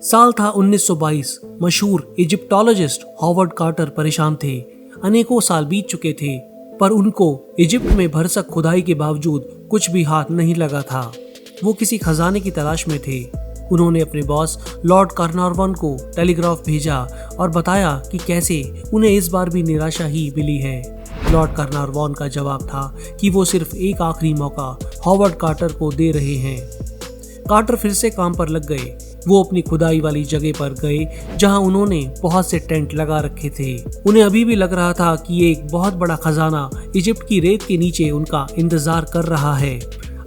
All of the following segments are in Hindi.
साल था 1922। मशहूर इजिप्टोलॉजिस्ट हॉवर्ड कार्टर परेशान थे। अनेकों साल बीत चुके थे, पर उनको इजिप्ट में भरसक खुदाई के बावजूद कुछ भी हाथ नहीं लगा था। वो किसी खजाने की तलाश में थे। उन्होंने अपने बॉस लॉर्ड कार्नरवॉन को टेलीग्राफ भेजा और बताया कि कैसे उन्हें इस बार भी निराशा ही मिली है। लॉर्ड कार्नरवॉन का जवाब था कि वो सिर्फ एक आखिरी मौका हॉवर्ड कार्टर को दे रहे हैं। कार्टर फिर से काम पर लग गए। वो अपनी खुदाई वाली जगह पर गए जहां उन्होंने बहुत से टेंट लगा रखे थे। उन्हें अभी भी लग रहा था कि एक बहुत बड़ा खजाना इजिप्ट की रेत के नीचे उनका इंतजार कर रहा है।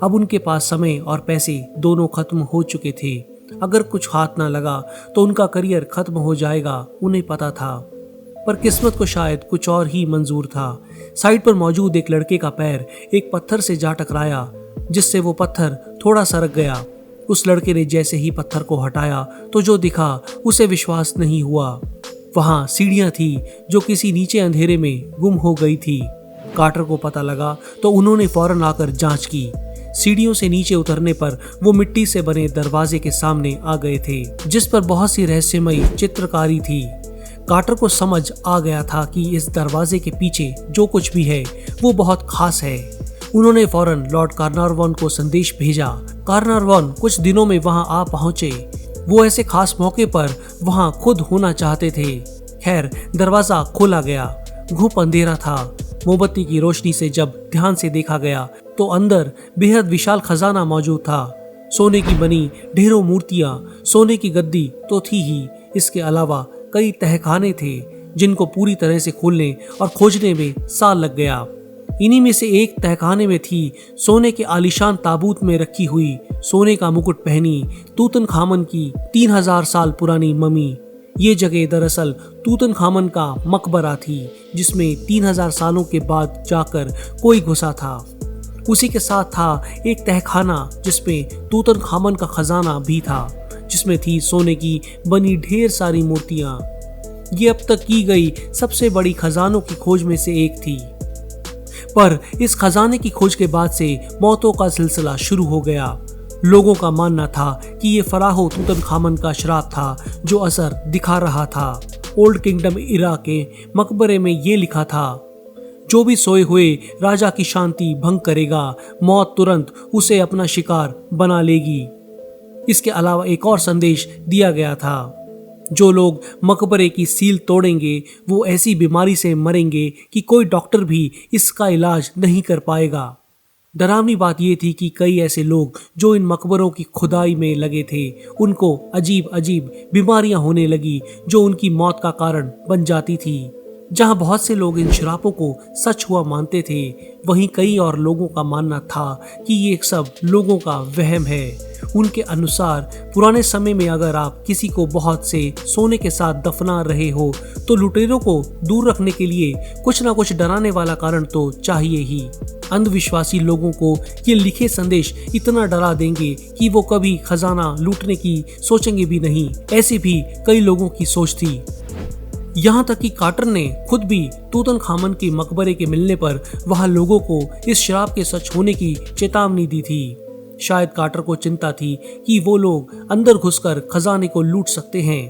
अब उनके पास समय और पैसे दोनों खत्म हो चुके थे। अगर कुछ हाथ ना लगा तो उनका करियर खत्म हो जाएगा, उन्हें पता था। पर किस्मत को शायद कुछ और ही मंजूर था। साइड पर मौजूद एक लड़के का पैर एक पत्थर से जा टकराया, जिससे वो पत्थर थोड़ा सरक गया। उस लड़के ने जैसे ही पत्थर को हटाया तो जो दिखा उसे विश्वास नहीं हुआ। वहां सीढ़ियां थी जो किसी नीचे अंधेरे में गुम हो गई थी। कार्टर को पता लगा तो उन्होंने फौरन आकर जांच की। सीढ़ियों से नीचे उतरने पर वो मिट्टी से बने दरवाजे के सामने आ गए थे, जिस पर बहुत सी रहस्यमयी चित्रकारी थी। कार्टर को समझ आ गया था कि इस दरवाजे के पीछे जो कुछ भी है वो बहुत खास है। उन्होंने फौरन लॉर्ड कार्नरवॉन को संदेश भेजा। कार्नरवॉन कुछ दिनों में वहां आ पहुंचे। वो ऐसे खास मौके पर वहां खुद होना चाहते थे। खैर, दरवाजा खोला गया। घुप अंधेरा था। मोमबत्ती की रोशनी से जब ध्यान से देखा गया तो अंदर बेहद विशाल खजाना मौजूद था। सोने की बनी ढेरों मूर्तियां, सोने की गद्दी तो थी ही, इसके अलावा कई तहखाने थे जिनको पूरी तरह से खोलने और खोजने में साल लग गया। इन्हीं में से एक तहखाने में थी सोने के आलीशान ताबूत में रखी हुई सोने का मुकुट पहनी तूतनखामन की 3000 साल पुरानी मम्मी। ये जगह दरअसल तूतनखामन का मकबरा थी, जिसमें 3000 सालों के बाद जाकर कोई घुसा था। उसी के साथ था एक तहखाना जिसमें तूतनखामन का खजाना भी था, जिसमें थी सोने की बनी ढेर सारी मूर्तियां। ये अब तक की गई सबसे बड़ी खजानों की खोज में से एक थी। पर इस खजाने की खोज के बाद से मौतों का सिलसिला शुरू हो गया। लोगों का मानना था कि ये फराहो तूतनखामन का श्राप था जो असर दिखा रहा था। ओल्ड किंगडम इरा के मकबरे में ये लिखा था, जो भी सोए हुए राजा की शांति भंग करेगा, मौत तुरंत उसे अपना शिकार बना लेगी। इसके अलावा एक और संदेश दिया गया था, जो लोग मकबरे की सील तोड़ेंगे वो ऐसी बीमारी से मरेंगे कि कोई डॉक्टर भी इसका इलाज नहीं कर पाएगा। डरावनी बात यह थी कि कई ऐसे लोग जो इन मकबरों की खुदाई में लगे थे, उनको अजीब अजीब बीमारियां होने लगी जो उनकी मौत का कारण बन जाती थी। जहां बहुत से लोग इन श्रापों को सच हुआ मानते थे, वहीं कई और लोगों का मानना था कि ये सब लोगों का वहम है। उनके अनुसार पुराने समय में अगर आप किसी को बहुत से सोने के साथ दफना रहे हो तो लुटेरों को दूर रखने के लिए कुछ ना कुछ डराने वाला कारण तो चाहिए ही। अंधविश्वासी लोगों को ये लिखे संदेश इतना डरा देंगे कि वो कभी खजाना लूटने की सोचेंगे भी नहीं। ऐसी भी कई लोगों की सोच थी। यहाँ तक कि कार्टर ने खुद भी तूतनखामन के मकबरे के मिलने पर वहां लोगों को इस श्राप के सच होने की चेतावनी दी थी। शायद कार्टर को चिंता थी कि वो लोग अंदर घुसकर खजाने को लूट सकते हैं,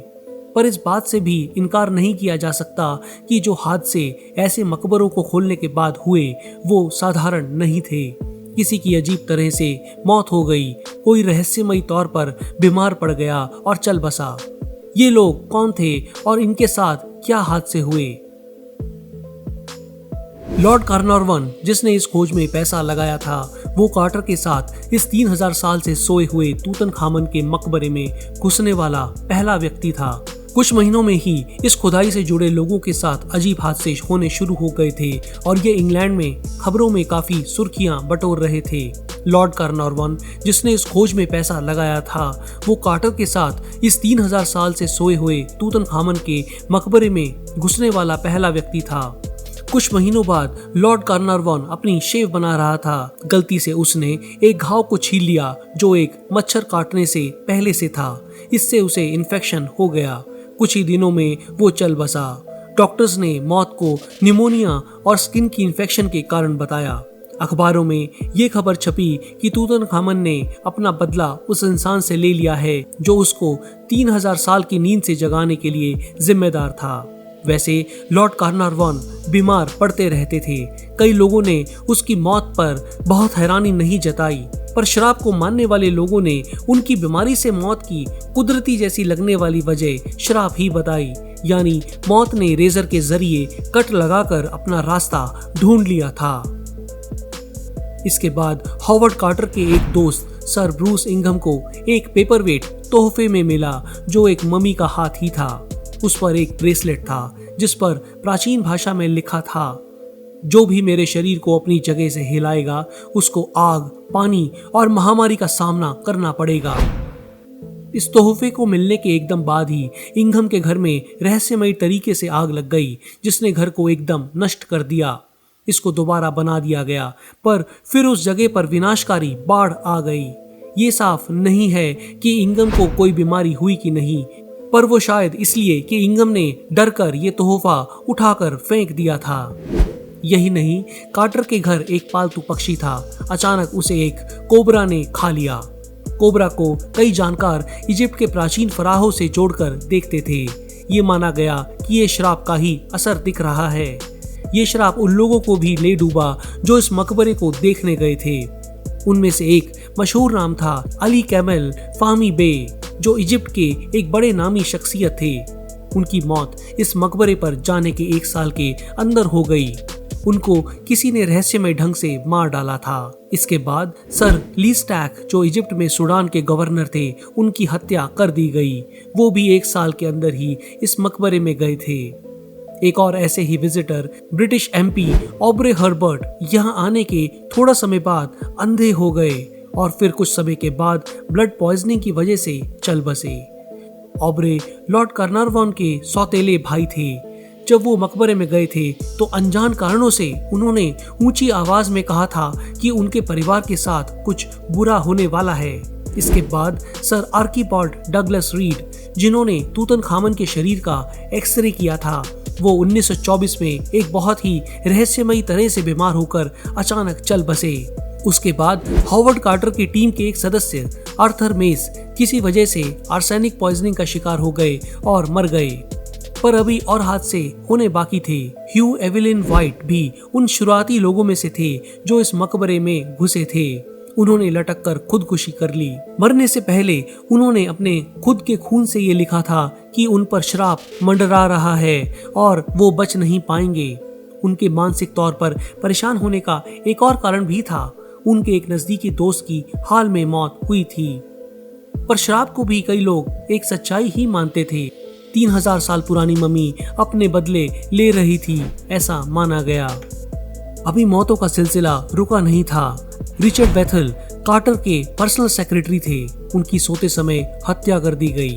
पर इस बात से भी इनकार नहीं किया जा सकता कि जो हादसे ऐसे मकबरों को खोलने के बाद हुए वो साधारण नहीं थे। किसी की अजीब तरह से मौत हो गई, कोई रहस्यमयी तौर पर बीमार पड़ गया और चल बसा। ये लोग कौन थे और इनके साथ क्या हादसे हुए? लॉर्ड कार्नरवॉन, जिसने इस खोज में पैसा लगाया था, वो कार्टर के साथ इस 3000 साल से सोए हुए तूतनखामन के मकबरे में घुसने वाला पहला व्यक्ति था। कुछ महीनों में ही इस खुदाई से जुड़े लोगों के साथ अजीब हादसे होने शुरू हो गए थे और ये इंग्लैंड में खबरों में काफी सुर्खियां बटोर रहे थे। लॉर्ड कार्नरवॉन, जिसने इस खोज में पैसा लगाया था, वो कार्टर के साथ इस 3000 साल से सोए हुए तूतनखामन के मकबरे में घुसने वाला पहला व्यक्ति था। कुछ महीनों बाद लॉर्ड कार्नरवॉन अपनी शेव बना रहा था। गलती से उसने एक घाव को छील लिया जो एक मच्छर काटने से पहले से था। इससे उसे इन्फेक्शन हो गया। कुछ ही दिनों में वो चल बसा। डॉक्टर्स ने मौत को निमोनिया और स्किन की इन्फेक्शन के कारण बताया। अखबारों में ये खबर छपी कि तूतनखामन ने अपना बदला उस इंसान से ले लिया है जो उसको 3000 साल की नींद से जगाने के लिए जिम्मेदार था। वैसे लॉर्ड कार्नरवॉन बीमार पड़ते रहते थे। कई लोगों ने उसकी मौत पर बहुत हैरानी नहीं जताई, पर शराब को मानने वाले लोगों ने उनकी बीमारी से मौत की कुदरती जैसी लगने वाली वजह शराब ही बताई, यानी मौत ने रेजर के जरिए कट लगाकर अपना रास्ता ढूंढ लिया था। इसके बाद हॉवर्ड कार्टर के एक दोस्त सर ब्रूस इंघम को एक पेपरवेट तोहफे में मिला जो एक मम्मी का हाथी था। उस पर एक ब्रेसलेट था जिस पर प्राचीन भाषा में लिखा था, जो भी मेरे शरीर को अपनी जगह से हिलाएगा उसको आग, पानी और महामारी का सामना करना पड़ेगा। इस तोहफे को मिलने के एकदम बाद ही इंघम के घर में रहस्यमयी तरीके से आग लग गई, जिसने घर को एकदम नष्ट कर दिया। इसको दोबारा बना दिया गया, पर फिर उस जगह पर विनाशकारी बाढ़ आ गई। ये साफ नहीं है कि इंघम को कोई बीमारी हुई कि नहीं, पर वो शायद इसलिए कि इंघम ने डरकर ये तोहफा उठाकर फेंक दिया था। यही नहीं, कार्टर के घर एक पालतू पक्षी था। अचानक उसे एक कोबरा ने खा लिया। कोबरा को कई जानकार इजिप्ट के प्राचीन फराहों से जोड़कर देखते थे। ये माना गया कि ये श्राप का ही असर दिख रहा है। ये श्राप उन लोगों को भी ले डूबा जो इस मकबरे को देखने गए थे। उनमें से एक मशहूर नाम था अली कैमल फाहमी बे, जो इजिप्ट के एक बड़े नामी शख्सियत थे। उनकी मौत इस मकबरे पर जाने के 1 साल के अंदर हो गई। उनको किसी ने रहस्यमय ढंग से मार डाला था। इसके बाद सर लीस्टैक, जो इजिप्ट में सूडान के गवर्नर थे, उनकी हत्या कर दी गई। वो भी 1 साल के अंदर ही इस मकबरे में गए थे। एक और ऐसे ही visitor British MP Aubrey Herbert यहाँ आने के थोड़ा समय बाद अंधे हो गए और फिर कुछ समय के बाद ब्लड पॉइजनिंग की वजह से चल बसे। ऑब्रे लॉर्ड कार्नरवॉन के सौतेले भाई थे। जब वो मकबरे में गए थे तो अनजान कारणों से उन्होंने ऊंची आवाज में कहा था कि उनके परिवार के साथ कुछ बुरा होने वाला है। इसके बाद सर आर्कीपॉल्ड डगलस रीड, जिन्होंने तूतनखामन के शरीर का एक्सरे किया था, वो 1924 में एक बहुत ही रहस्यमयी तरह से बीमार होकर अचानक चल बसे। उसके बाद हॉवर्ड कार्टर की टीम के एक सदस्य आर्थर मेस किसी वजह से आर्सेनिक पॉइजनिंग का शिकार हो गए और मर गए। पर अभी और हादसे होने बाकी थे। ह्यू एवेलिन व्हाइट भी उन शुरुआती लोगों में से थे जो इस मकबरे में घुसे थे। उन्होंने लटक कर खुदकुशी कर ली। मरने से पहले उन्होंने अपने खुद के खून से ये लिखा था कि उन पर श्राप मंडरा रहा है और वो बच नहीं पाएंगे। उनके मानसिक तौर पर परेशान होने का एक और कारण भी था। उनके एक नजदीकी दोस्त की हाल में मौत हुई थी। पर श्राप को भी कई लोग एक सच्चाई ही मानते थे। 3000 साल पुरानी मम्मी अपने बदले ले रही थी, ऐसा माना गया। अभी मौतों का सिलसिला रुका नहीं था। रिचर्ड बेथल कार्टर के पर्सनल सेक्रेटरी थे। उनकी सोते समय हत्या कर दी गई।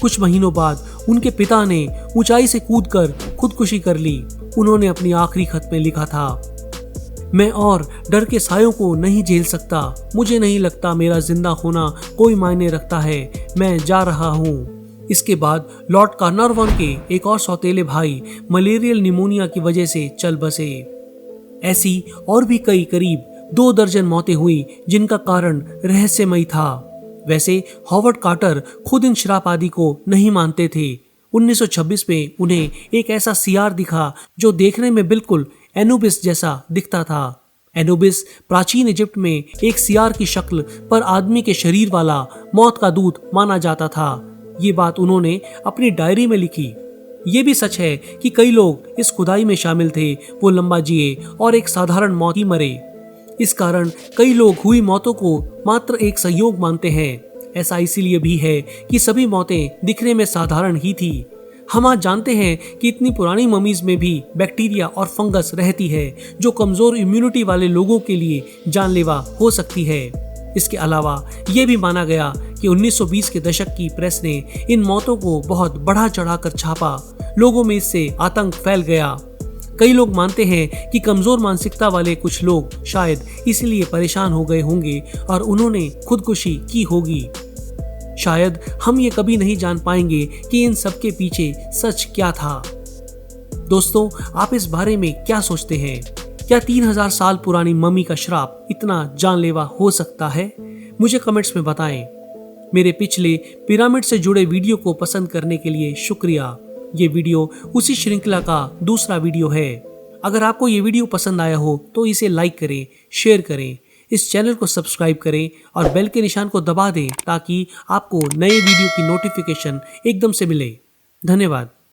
कुछ महीनों बाद उनके पिता ने ऊंचाई से कूदकर खुदकुशी कर ली। उन्होंने अपनी आखिरी खत में लिखा था, मैं और डर के सायों को नहीं झेल सकता। मुझे नहीं लगता मेरा जिंदा होना कोई मायने रखता है। मैं जा रहा हूँ। इसके बाद लॉर्ड कार्नरवॉन के एक और सौतेले भाई मलेरियल निमोनिया की वजह से चल बसे। ऐसी और भी करीब 2 दर्जन मौतें हुई जिनका कारण रहस्यमयी था। वैसे हॉवर्ड कार्टर खुद इन श्राप आदि को नहीं मानते थे। 1926 में उन्हें एक ऐसा सियार दिखा जो देखने में बिल्कुल एनुबिस जैसा दिखता था। एनुबिस प्राचीन इजिप्ट में एक सियार की शक्ल पर आदमी के शरीर वाला मौत का दूत माना जाता था। ये बात उन्होंने अपनी डायरी में लिखी। ये भी सच है कि कई लोग इस खुदाई में शामिल थे। वो लंबा जिए और एक साधारण मौत ही मरे। इस कारण कई लोग हुई मौतों को मात्र एक संयोग मानते हैं। ऐसा इसीलिए भी है कि सभी मौतें दिखने में साधारण ही थी। हम आज जानते हैं कि इतनी पुरानी ममीज में भी बैक्टीरिया और फंगस रहती है जो कमजोर इम्यूनिटी वाले लोगों के लिए जानलेवा हो सकती है। इसके अलावा ये भी माना गया कि 1920 के दशक की प्रेस ने इन मौतों को बहुत बढ़ा चढ़ाकर छापा। लोगों में इससे आतंक फैल गया। कई लोग मानते हैं कि कमजोर मानसिकता वाले कुछ लोग शायद इसलिए परेशान हो गए होंगे और उन्होंने खुदकुशी की होगी। शायद हम ये कभी नहीं जान पाएंगे कि इन सब के पीछे सच क्या था। दोस्तों, आप इस बारे में क्या सोचते हैं? क्या 3000 साल पुरानी मम्मी का श्राप इतना जानलेवा हो सकता है? मुझे कमेंट्स में बताएं। मेरे पिछले पिरामिड से जुड़े वीडियो को पसंद करने के लिए शुक्रिया। ये वीडियो उसी श्रृंखला का दूसरा वीडियो है। अगर आपको ये वीडियो पसंद आया हो तो इसे लाइक करें, शेयर करें, इस चैनल को सब्सक्राइब करें और बेल के निशान को दबा दें ताकि आपको नए वीडियो की नोटिफिकेशन एकदम से मिले। धन्यवाद।